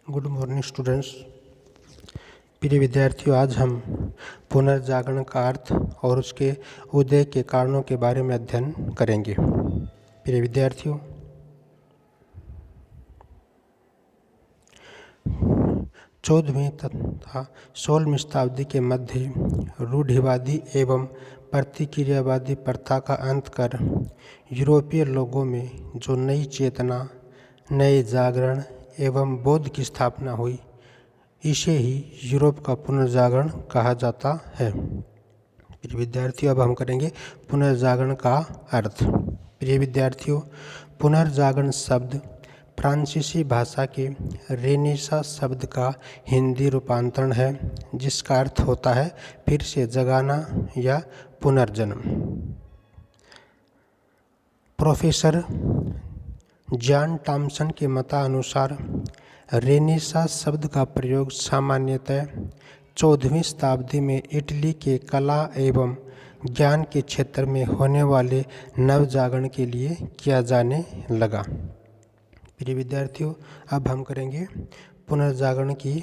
Good morning students. प्रिय विद्यार्थियों, आज हम पुनर्जागरण का अर्थ और उसके उदय के कारणों के बारे में अध्ययन करेंगे। प्रिय विद्यार्थियों, 14वीं तथा 16वीं शताब्दी के मध्य रूढ़िवादी एवं प्रतिक्रियावादी प्रथा का अंत कर यूरोपीय लोगों में जो नई चेतना, नए जागरण एवं बोध की स्थापना हुई, इसे ही यूरोप का पुनर्जागरण कहा जाता है। प्रिय विद्यार्थियों, अब हम करेंगे पुनर्जागरण का अर्थ। प्रिय विद्यार्थियों, पुनर्जागरण शब्द फ्रांसीसी भाषा के रेनेसां शब्द का हिंदी रूपांतरण है, जिसका अर्थ होता है फिर से जगाना या पुनर्जन्म। प्रोफेसर जॉन थॉमसन के मतानुसार रेनेसां शब्द का प्रयोग सामान्यतः 14वीं शताब्दी में इटली के कला एवं ज्ञान के क्षेत्र में होने वाले नवजागरण के लिए किया जाने लगा। प्रिय विद्यार्थियों, अब हम करेंगे पुनर्जागरण की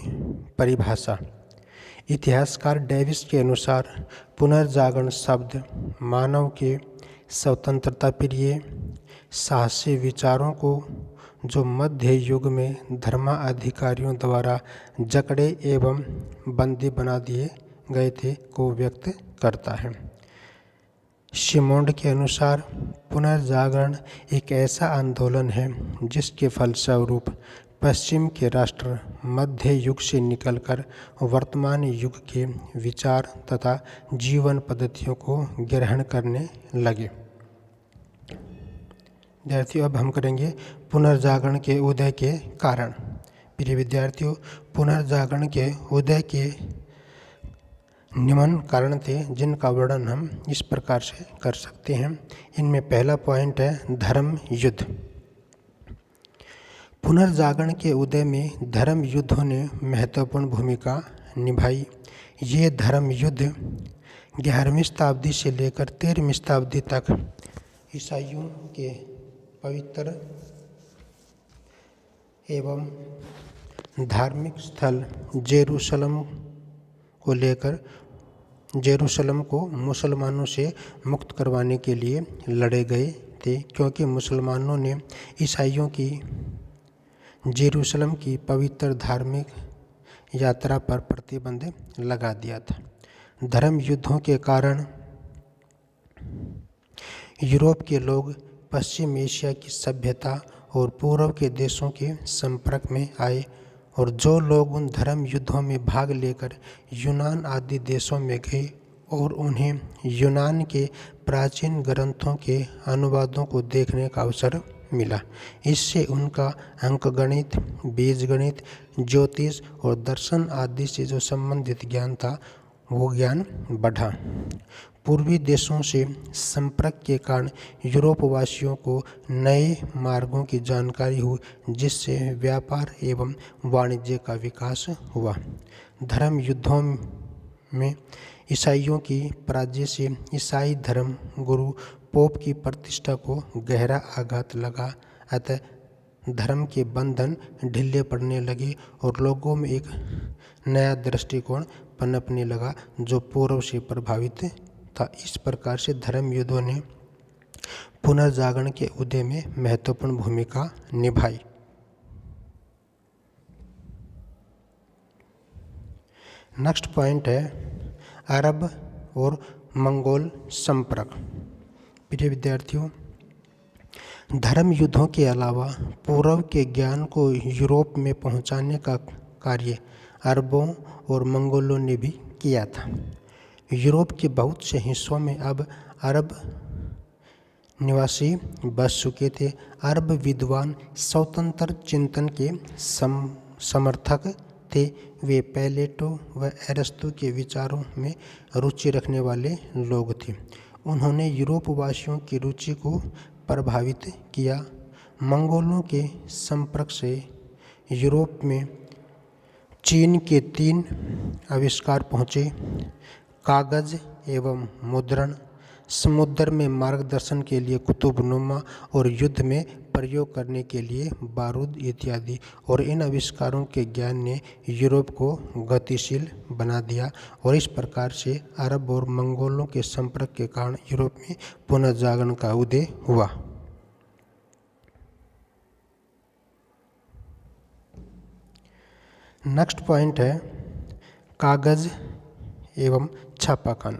परिभाषा। इतिहासकार डेविस के अनुसार पुनर्जागरण शब्द मानव के स्वतंत्रता प्रिय साहसी विचारों को, जो मध्य युग में धर्माधिकारियों द्वारा जकड़े एवं बंदी बना दिए गए थे, को व्यक्त करता है। सिमोंड के अनुसार पुनर्जागरण एक ऐसा आंदोलन है जिसके फलस्वरूप पश्चिम के राष्ट्र मध्य युग से निकलकर वर्तमान युग के विचार तथा जीवन पद्धतियों को ग्रहण करने लगे। विद्यार्थियों, अब हम करेंगे पुनर्जागरण के उदय के कारण। प्रिय विद्यार्थियों, पुनर्जागरण के उदय के निम्न कारण थे, जिनका वर्णन हम इस प्रकार से कर सकते हैं। इनमें पहला पॉइंट है धर्म युद्ध। पुनर्जागरण के उदय में धर्म युद्धों ने महत्वपूर्ण भूमिका निभाई। ये धर्म युद्ध 11वीं शताब्दी से लेकर 13वीं शताब्दी तक ईसाइयों के पवित्र एवं धार्मिक स्थल जेरूशलम को मुसलमानों से मुक्त करवाने के लिए लड़े गए थे, क्योंकि मुसलमानों ने ईसाइयों की जेरूशलम की पवित्र धार्मिक यात्रा पर प्रतिबंध लगा दिया था। धर्म युद्धों के कारण यूरोप के लोग पश्चिम एशिया की सभ्यता और पूर्व के देशों के संपर्क में आए, और जो लोग उन धर्म युद्धों में भाग लेकर यूनान आदि देशों में गए और उन्हें यूनान के प्राचीन ग्रंथों के अनुवादों को देखने का अवसर मिला, इससे उनका अंकगणित, बीजगणित, ज्योतिष और दर्शन आदि से जो संबंधित ज्ञान था, वो ज्ञान बढ़ा। पूर्वी देशों से संपर्क के कारण यूरोपवासियों को नए मार्गों की जानकारी हुई, जिससे व्यापार एवं वाणिज्य का विकास हुआ। धर्म युद्धों में ईसाइयों की पराजय से ईसाई धर्म गुरु पोप की प्रतिष्ठा को गहरा आघात लगा, अतः धर्म के बंधन ढीले पड़ने लगे और लोगों में एक नया दृष्टिकोण पनपने लगा, जो पूर्व से प्रभावित था। इस प्रकार से धर्म युद्धों ने पुनर्जागरण के उदय में महत्वपूर्ण भूमिका निभाई। नेक्स्ट पॉइंट है अरब और मंगोल संपर्क। प्रिय विद्यार्थियों, धर्म युद्धों के अलावा पूर्व के ज्ञान को यूरोप में पहुंचाने का कार्य अरबों और मंगोलों ने भी किया था। यूरोप के बहुत से हिस्सों में अब अरब निवासी बस चुके थे। अरब विद्वान स्वतंत्र चिंतन के समर्थक थे। वे प्लेटो व अरिस्टो के विचारों में रुचि रखने वाले लोग थे। उन्होंने यूरोपवासियों की रुचि को प्रभावित किया। मंगोलों के संपर्क से यूरोप में चीन के 3 आविष्कार पहुँचे: कागज एवं मुद्रण, समुद्र में मार्गदर्शन के लिए कुतुबनुमा और युद्ध में प्रयोग करने के लिए बारूद इत्यादि। और इन आविष्कारों के ज्ञान ने यूरोप को गतिशील बना दिया और इस प्रकार से अरब और मंगोलों के संपर्क के कारण यूरोप में पुनर्जागरण का उदय हुआ। नेक्स्ट पॉइंट है कागज एवं छापाखाना।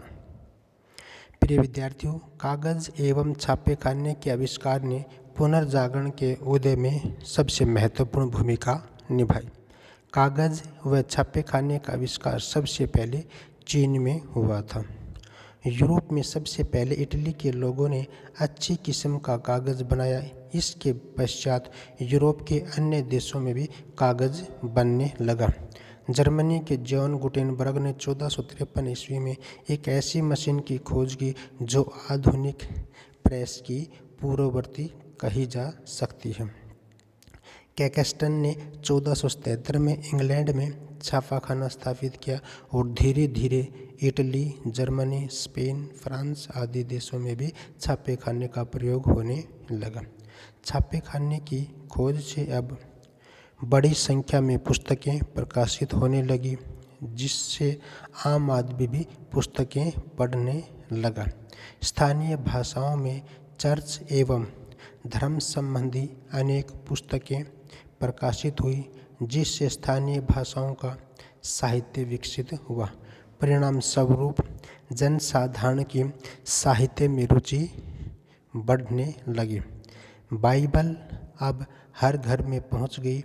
प्रिय विद्यार्थियों, कागज एवं छापेखाने के आविष्कार ने पुनर्जागरण के उदय में सबसे महत्वपूर्ण भूमिका निभाई। कागज व छापेखाने का आविष्कार सबसे पहले चीन में हुआ था। यूरोप में सबसे पहले इटली के लोगों ने अच्छी किस्म का कागज बनाया। इसके पश्चात यूरोप के अन्य देशों में भी कागज बनने लगा। जर्मनी के जॉन गुटेनबर्ग ने 1453 ईस्वी में एक ऐसी मशीन की खोज की जो आधुनिक प्रेस की पूर्ववर्ती कही जा सकती है। कैक्सटन ने 1473 में इंग्लैंड में छापाखाना स्थापित किया और धीरे धीरे इटली, जर्मनी, स्पेन, फ्रांस आदि देशों में भी छापेखाने का प्रयोग होने लगा। छापेखाने की खोज से अब बड़ी संख्या में पुस्तकें प्रकाशित होने लगी, जिससे आम आदमी भी पुस्तकें पढ़ने लगा। स्थानीय भाषाओं में चर्च एवं धर्म संबंधी अनेक पुस्तकें प्रकाशित हुई, जिससे स्थानीय भाषाओं का साहित्य विकसित हुआ। परिणाम स्वरूप जनसाधारण की साहित्य में रुचि बढ़ने लगी। बाइबल अब हर घर में पहुंच गई,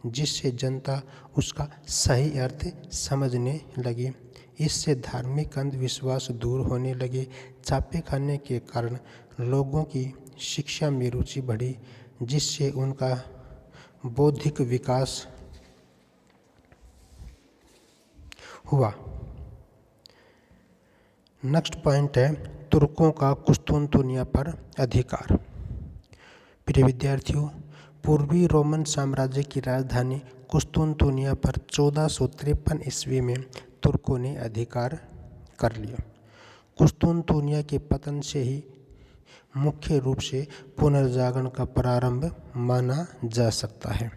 जिससे जनता उसका सही अर्थ समझने लगी। इससे धार्मिक अंधविश्वास दूर होने लगे। छापेखाने के कारण लोगों की शिक्षा में रुचि बढ़ी, जिससे उनका बौद्धिक विकास हुआ। नेक्स्ट पॉइंट है तुर्कों का कुस्तुनतुनिया पर अधिकार। प्रिय विद्यार्थियों, पूर्वी रोमन साम्राज्य की राजधानी कुस्तुनतुनिया पर 1453 ईस्वी में तुर्कों ने अधिकार कर लिया। कुस्तुनतुनिया के पतन से ही मुख्य रूप से पुनर्जागरण का प्रारंभ माना जा सकता है।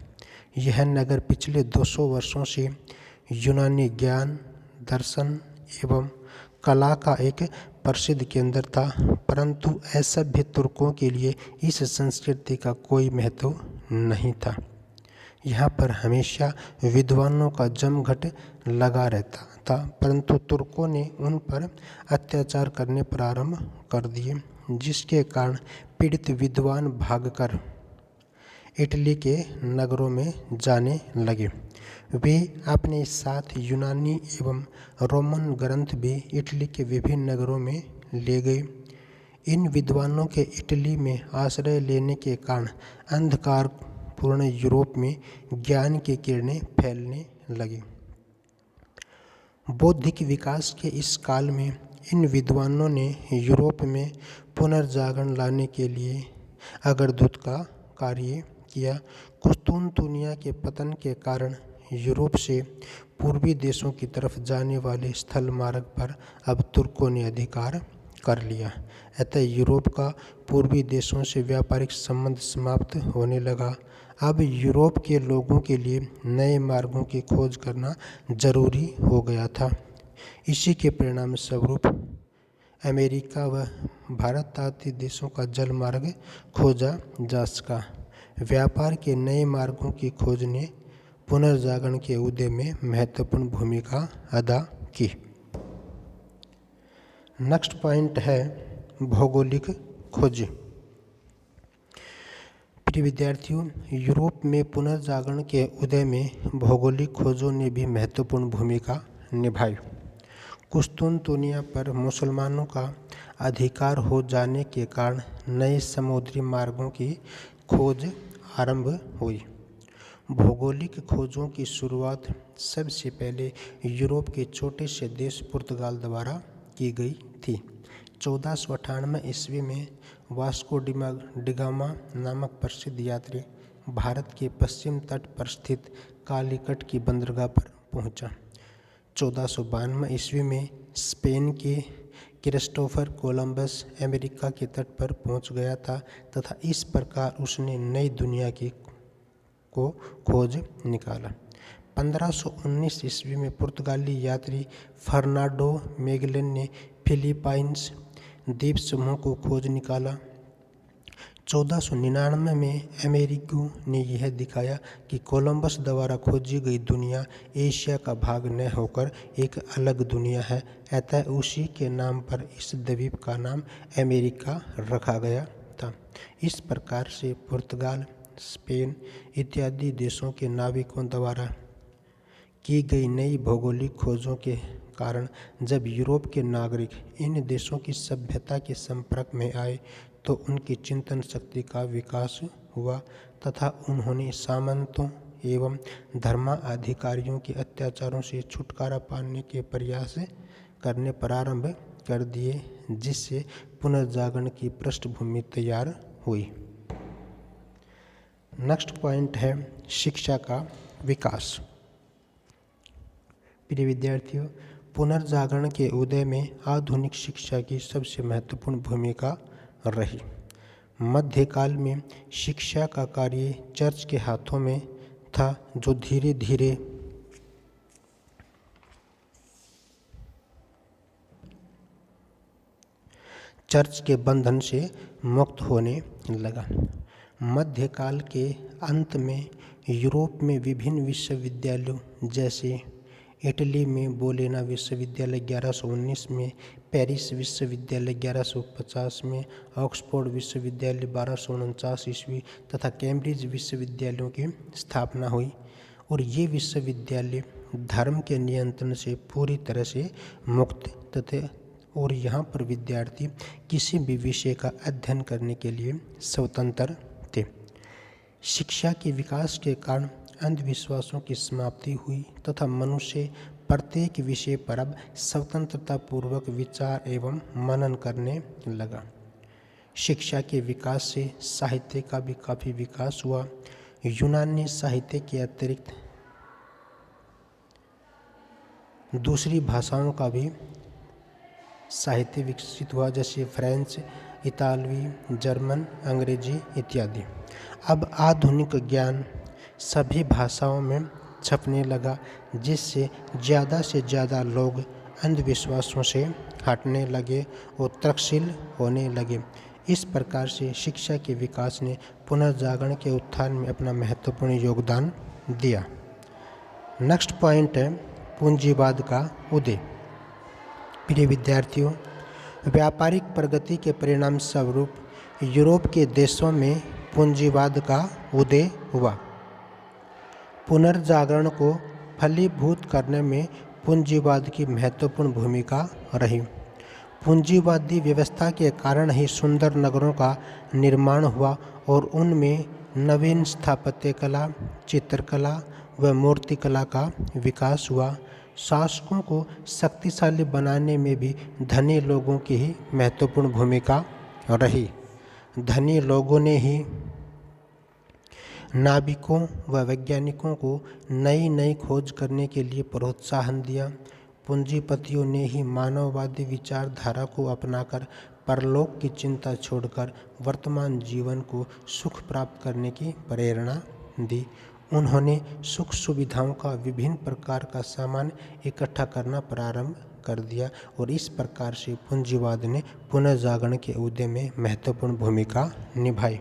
यह नगर पिछले 200 वर्षों से यूनानी ज्ञान, दर्शन एवं कला का एक प्रसिद्ध केंद्र था, परंतु असभ्य तुर्कों के लिए इस संस्कृति का कोई महत्व नहीं था। यहाँ पर हमेशा विद्वानों का जमघट लगा रहता था, परंतु तुर्कों ने उन पर अत्याचार करने प्रारंभ कर दिए, जिसके कारण पीड़ित विद्वान भागकर इटली के नगरों में जाने लगे। वे अपने साथ यूनानी एवं रोमन ग्रंथ भी इटली के विभिन्न नगरों में ले गए। इन विद्वानों के इटली में आश्रय लेने के कारण अंधकारपूर्ण यूरोप में ज्ञान की किरणें फैलने लगी। बौद्धिक विकास के इस काल में इन विद्वानों ने यूरोप में पुनर्जागरण लाने के लिए अग्रदूत का कार्य किया। कुस्तुनतुनिया के पतन के कारण यूरोप से पूर्वी देशों की तरफ जाने वाले स्थल मार्ग पर अब तुर्कों ने अधिकार कर लिया। अतः यूरोप का पूर्वी देशों से व्यापारिक संबंध समाप्त होने लगा। अब यूरोप के लोगों के लिए नए मार्गों की खोज करना जरूरी हो गया था। इसी के परिणाम स्वरूप अमेरिका व भारत आदि देशों का जल मार्ग खोजा जा सका। व्यापार के नए मार्गों की खोज ने पुनर्जागरण के उदय में महत्वपूर्ण भूमिका अदा की। नेक्स्ट पॉइंट है भौगोलिक खोज। प्रिय विद्यार्थियों, यूरोप में पुनर्जागरण के उदय में भौगोलिक खोजों ने भी महत्वपूर्ण भूमिका निभाई। कुस्तुनतुनिया पर मुसलमानों का अधिकार हो जाने के कारण नए समुद्री मार्गों की खोज आरंभ हुई। भौगोलिक खोजों की शुरुआत सबसे पहले यूरोप के छोटे से देश पुर्तगाल द्वारा की गई थी। 1498 ईस्वी में वास्को डिगामा नामक प्रसिद्ध यात्री भारत के पश्चिम तट पर स्थित कालीकट की बंदरगाह पर पहुंचा। 1492 ईस्वी में स्पेन के क्रिस्टोफर कोलंबस अमेरिका के तट पर पहुंच गया था तथा इस प्रकार उसने नई दुनिया को खोज निकाला। 1519 ईस्वी में पुर्तगाली यात्री फर्नांडो मैगेलन ने फिलीपाइंस द्वीप समूह को खोज निकाला। 1499 में अमेरिगो ने यह दिखाया कि कोलंबस द्वारा खोजी गई दुनिया एशिया का भाग न होकर एक अलग दुनिया है, अतः उसी के नाम पर इस द्वीप का नाम अमेरिका रखा गया था। इस प्रकार से पुर्तगाल, स्पेन इत्यादि देशों के नाविकों द्वारा की गई नई भौगोलिक खोजों के कारण जब यूरोप के नागरिक इन देशों की सभ्यता के संपर्क में आए तो उनकी चिंतन शक्ति का विकास हुआ तथा उन्होंने सामंतों एवं धर्माधिकारियों के अत्याचारों से छुटकारा पाने के प्रयास करने प्रारंभ कर दिए, जिससे पुनर्जागरण की पृष्ठभूमि तैयार हुई। नेक्स्ट पॉइंट है शिक्षा का विकास। प्रिय विद्यार्थियों, पुनर्जागरण के उदय में आधुनिक शिक्षा की सबसे महत्वपूर्ण भूमिका रही। मध्यकाल में शिक्षा का कार्य चर्च के हाथों में था, जो धीरे धीरे चर्च के बंधन से मुक्त होने लगा। मध्यकाल के अंत में यूरोप में विभिन्न विश्वविद्यालयों जैसे इटली में बोलेना विश्वविद्यालय 1119 में, पेरिस विश्वविद्यालय 1150 में, ऑक्सफोर्ड विश्वविद्यालय 1249 ईस्वी तथा कैम्ब्रिज विश्वविद्यालयों की स्थापना हुई और ये विश्वविद्यालय धर्म के नियंत्रण से पूरी तरह से मुक्त तथा और यहाँ पर विद्यार्थी किसी भी विषय का अध्ययन करने के लिए स्वतंत्र थे। शिक्षा के विकास के कारण अंधविश्वासों की समाप्ति हुई तथा मनुष्य प्रत्येक विषय पर अब स्वतंत्रता पूर्वक विचार एवं मनन करने लगा। शिक्षा के विकास से साहित्य का भी काफ़ी विकास हुआ। यूनानी साहित्य के अतिरिक्त दूसरी भाषाओं का भी साहित्य विकसित हुआ, जैसे फ्रेंच, इतालवी, जर्मन, अंग्रेजी इत्यादि। अब आधुनिक ज्ञान सभी भाषाओं में छपने लगा, जिससे ज़्यादा से ज़्यादा लोग अंधविश्वासों से हटने लगे और तर्कशील होने लगे। इस प्रकार से शिक्षा के विकास ने पुनर्जागरण के उत्थान में अपना महत्वपूर्ण योगदान दिया। नेक्स्ट पॉइंट है पूंजीवाद का उदय। प्रिय विद्यार्थियों, व्यापारिक प्रगति के परिणाम स्वरूप यूरोप के देशों में पूंजीवाद का उदय हुआ। पुनर्जागरण को फलीभूत करने में पूंजीवाद की महत्वपूर्ण भूमिका रही। पूंजीवादी व्यवस्था के कारण ही सुंदर नगरों का निर्माण हुआ और उनमें नवीन स्थापत्य कला, चित्रकला व मूर्तिकला का विकास हुआ। शासकों को शक्तिशाली बनाने में भी धनी लोगों की ही महत्वपूर्ण भूमिका रही। धनी लोगों ने ही नाविकों व वैज्ञानिकों को नई नई खोज करने के लिए प्रोत्साहन दिया। पूंजीपतियों ने ही मानववादी विचारधारा को अपनाकर परलोक की चिंता छोड़कर वर्तमान जीवन को सुख प्राप्त करने की प्रेरणा दी। उन्होंने सुख सुविधाओं का विभिन्न प्रकार का सामान इकट्ठा करना प्रारंभ कर दिया और इस प्रकार से पूंजीवाद ने पुनर्जागरण के उदय में महत्वपूर्ण भूमिका निभाई।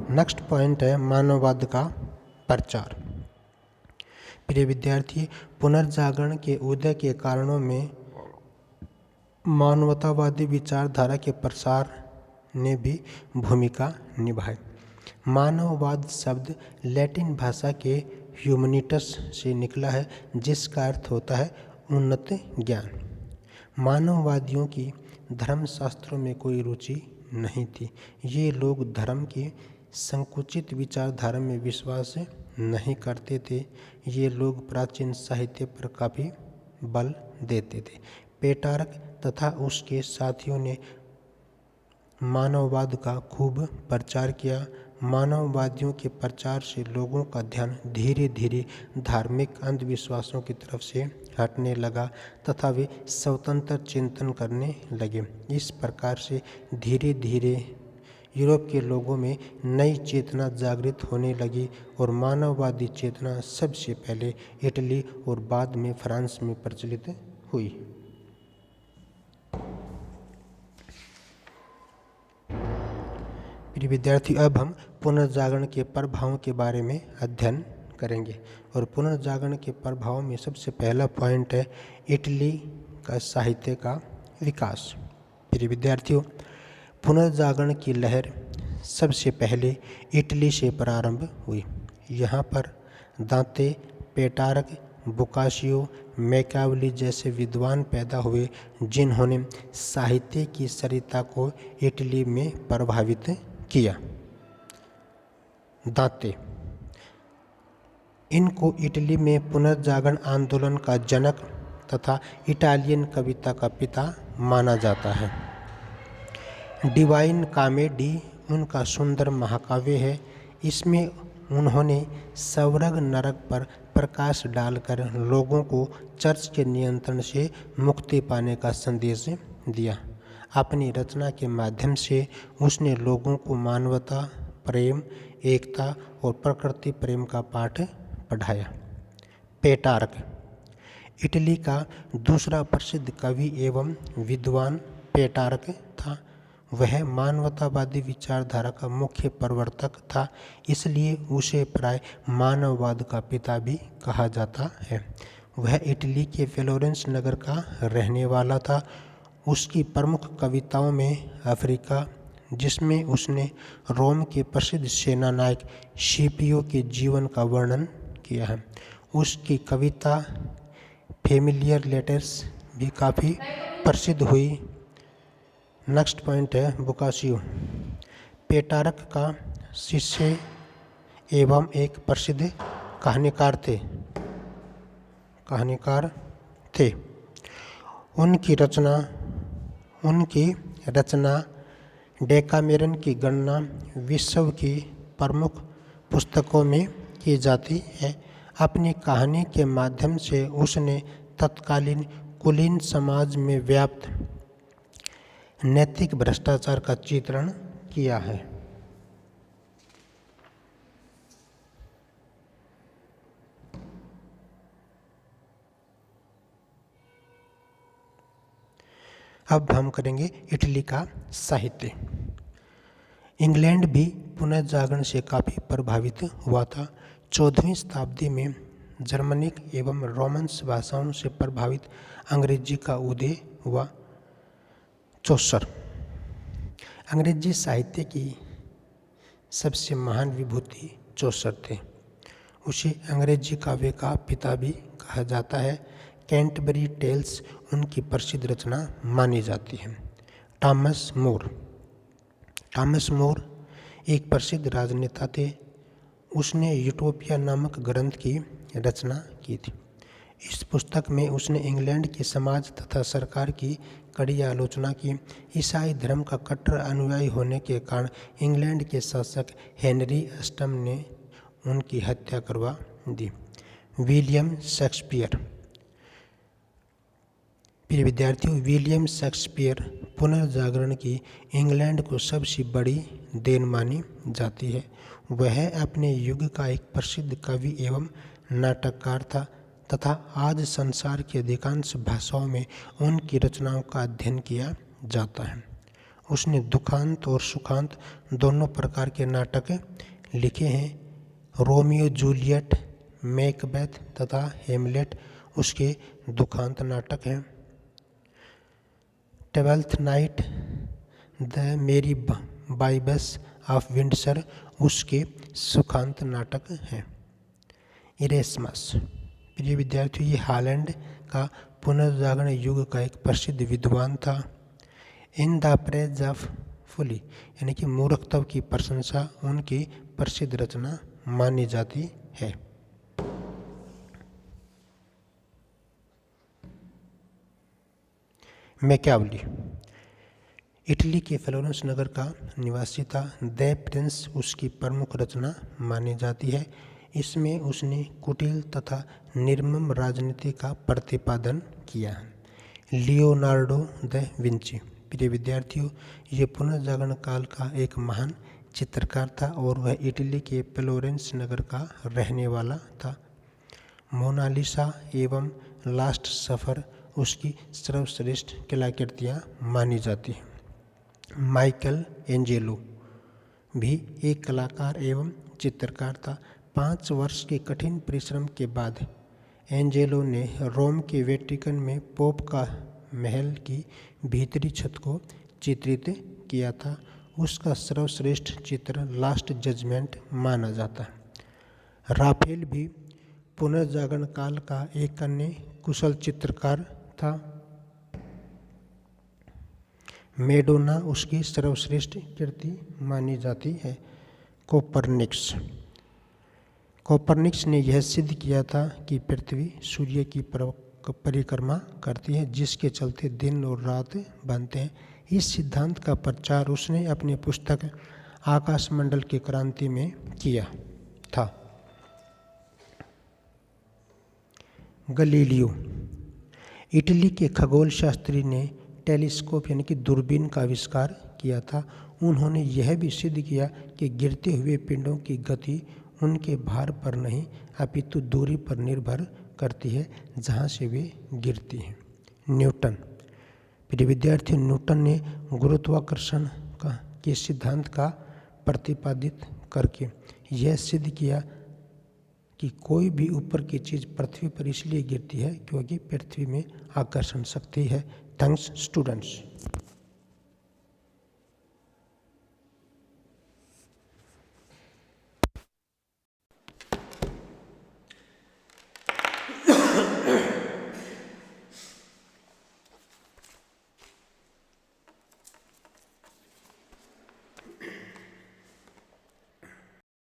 नेक्स्ट पॉइंट है मानववाद का प्रचार। प्रिय विद्यार्थी, पुनर्जागरण के उदय के कारणों में मानवतावादी विचारधारा के प्रसार ने भी भूमिका निभाई। मानववाद शब्द लैटिन भाषा के ह्यूमनिटस से निकला है, जिसका अर्थ होता है उन्नत ज्ञान। मानववादियों की धर्मशास्त्रों में कोई रुचि नहीं थी। ये लोग धर्म की संकुचित विचारधारा में विश्वास नहीं करते थे। ये लोग प्राचीन साहित्य पर काफ़ी बल देते थे। पेटार्क तथा उसके साथियों ने मानववाद का खूब प्रचार किया। मानववादियों के प्रचार से लोगों का ध्यान धीरे धीरे धार्मिक अंधविश्वासों की तरफ से हटने लगा तथा वे स्वतंत्र चिंतन करने लगे। इस प्रकार से धीरे धीरे यूरोप के लोगों में नई चेतना जागृत होने लगी और मानववादी चेतना सबसे पहले इटली और बाद में फ्रांस में प्रचलित हुई। प्रिय विद्यार्थी, अब हम पुनर्जागरण के प्रभावों के बारे में अध्ययन करेंगे और पुनर्जागरण के प्रभाव में सबसे पहला पॉइंट है इटली का साहित्य का विकास। प्रिय विद्यार्थियों, पुनर्जागरण की लहर सबसे पहले इटली से प्रारंभ हुई। यहाँ पर दांते, पेटारक, बोकाशियो, मैकियावेली जैसे विद्वान पैदा हुए जिन्होंने साहित्य की सरिता को इटली में प्रभावित किया। दांते, इनको इटली में पुनर्जागरण आंदोलन का जनक तथा इटालियन कविता का पिता माना जाता है। डिवाइन कॉमेडी उनका सुंदर महाकाव्य है। इसमें उन्होंने स्वर्ग नरक पर प्रकाश डालकर लोगों को चर्च के नियंत्रण से मुक्ति पाने का संदेश दिया। अपनी रचना के माध्यम से उसने लोगों को मानवता, प्रेम, एकता और प्रकृति प्रेम का पाठ पढ़ाया। पेटारक, इटली का दूसरा प्रसिद्ध कवि एवं विद्वान पेटारक था। वह मानवतावादी विचारधारा का मुख्य प्रवर्तक था, इसलिए उसे प्राय मानववाद का पिता भी कहा जाता है। वह इटली के फ्लोरेंस नगर का रहने वाला था। उसकी प्रमुख कविताओं में अफ्रीका, जिसमें उसने रोम के प्रसिद्ध सेनानायक स्किपियो के जीवन का वर्णन किया है। उसकी कविता फेमिलियर लेटर्स भी काफ़ी प्रसिद्ध हुई। नेक्स्ट पॉइंट है बोकाशियो। पेटारक का शिष्य एवं एक प्रसिद्ध कहानीकार थे। उनकी रचना डेकामेरन की गणना विश्व की प्रमुख पुस्तकों में की जाती है। अपनी कहानी के माध्यम से उसने तत्कालीन कुलीन समाज में व्याप्त नैतिक भ्रष्टाचार का चित्रण किया है। अब हम करेंगे इटली का साहित्य। इंग्लैंड भी पुनर्जागरण से काफ़ी प्रभावित हुआ था। 14वीं शताब्दी में जर्मनिक एवं रोमन्स भाषाओं से प्रभावित अंग्रेजी का उदय हुआ। चौसर, अंग्रेजी साहित्य की सबसे महान विभूति चौसर थे। उसे अंग्रेजी काव्य का पिता भी कहा जाता है। कैंटरबरी टेल्स उनकी प्रसिद्ध रचना मानी जाती है। थॉमस मोर एक प्रसिद्ध राजनेता थे। उसने यूटोपिया नामक ग्रंथ की रचना की थी। इस पुस्तक में उसने इंग्लैंड के समाज तथा सरकार की कड़ी आलोचना की। ईसाई धर्म का कट्टर अनुयायी होने के कारण इंग्लैंड के शासक हेनरी अष्टम ने उनकी हत्या करवा दी। विलियम शेक्सपियर, प्रिय विद्यार्थियों, विलियम शेक्सपियर पुनर्जागरण की इंग्लैंड को सबसे बड़ी देन मानी जाती है। वह अपने युग का एक प्रसिद्ध कवि एवं नाटककार था तथा आज संसार की अधिकांश भाषाओं में उनकी रचनाओं का अध्ययन किया जाता है। उसने दुखांत और सुखांत दोनों प्रकार के नाटक लिखे हैं। रोमियो जूलियट, मैकबेथ तथा हेमलेट उसके दुखांत नाटक हैं। ट्वेल्थ नाइट, द मेरी बाइबस ऑफ विंडसर उसके सुखांत नाटक हैं। इरेस्मस, प्रिय विद्यार्थियों, ये हॉलैंड का पुनर्जागरण युग का एक प्रसिद्ध विद्वान था। In the praise of fully यानी कि मूर्खता की प्रशंसा उनकी प्रसिद्ध रचना मानी जाती है। मैकियावेली, इटली के फ्लोरेंस नगर का निवासी था। द प्रिंस उसकी प्रमुख रचना मानी जाती है। इसमें उसने कुटिल तथा निर्मम राजनीति का प्रतिपादन किया है। Leonardo da Vinci. प्रिय विद्यार्थियों, ये पुनर्जागरण काल का एक महान चित्रकार था और वह इटली के फ्लोरेंस नगर का रहने वाला था। मोनालिसा एवं लास्ट सफ़र उसकी सर्वश्रेष्ठ कलाकृतियाँ मानी जाती हैं। माइकल एंजेलो भी एक कलाकार एवं चित्रकार था। 5 वर्ष के कठिन परिश्रम के बाद एंजेलो ने रोम के वेटिकन में पोप का महल की भीतरी छत को चित्रित किया था। उसका सर्वश्रेष्ठ चित्र लास्ट जजमेंट माना जाता है। राफेल भी पुनर्जागरण काल का एक अन्य कुशल चित्रकार था। मेडोना उसकी सर्वश्रेष्ठ कृति मानी जाती है। कोपरनिकस ने यह सिद्ध किया था कि पृथ्वी सूर्य की परिक्रमा करती है, जिसके चलते दिन और रात बनते हैं। इस सिद्धांत का प्रचार उसने अपनी पुस्तक आकाशमंडल की क्रांति में किया था। गलीलियो। इटली के खगोल शास्त्री ने टेलीस्कोप यानी कि दूरबीन का आविष्कार किया था। उन्होंने यह भी सिद्ध किया कि गिरते हुए पिंडों की गति उनके भार पर नहीं अपितु दूरी पर निर्भर करती है जहाँ से वे गिरती हैं। न्यूटन। प्रिय विद्यार्थी, न्यूटन ने गुरुत्वाकर्षण के सिद्धांत का प्रतिपादित करके यह सिद्ध किया कि कोई भी ऊपर की चीज़ पृथ्वी पर इसलिए गिरती है क्योंकि पृथ्वी में आकर्षण शक्ति है। Thanks students.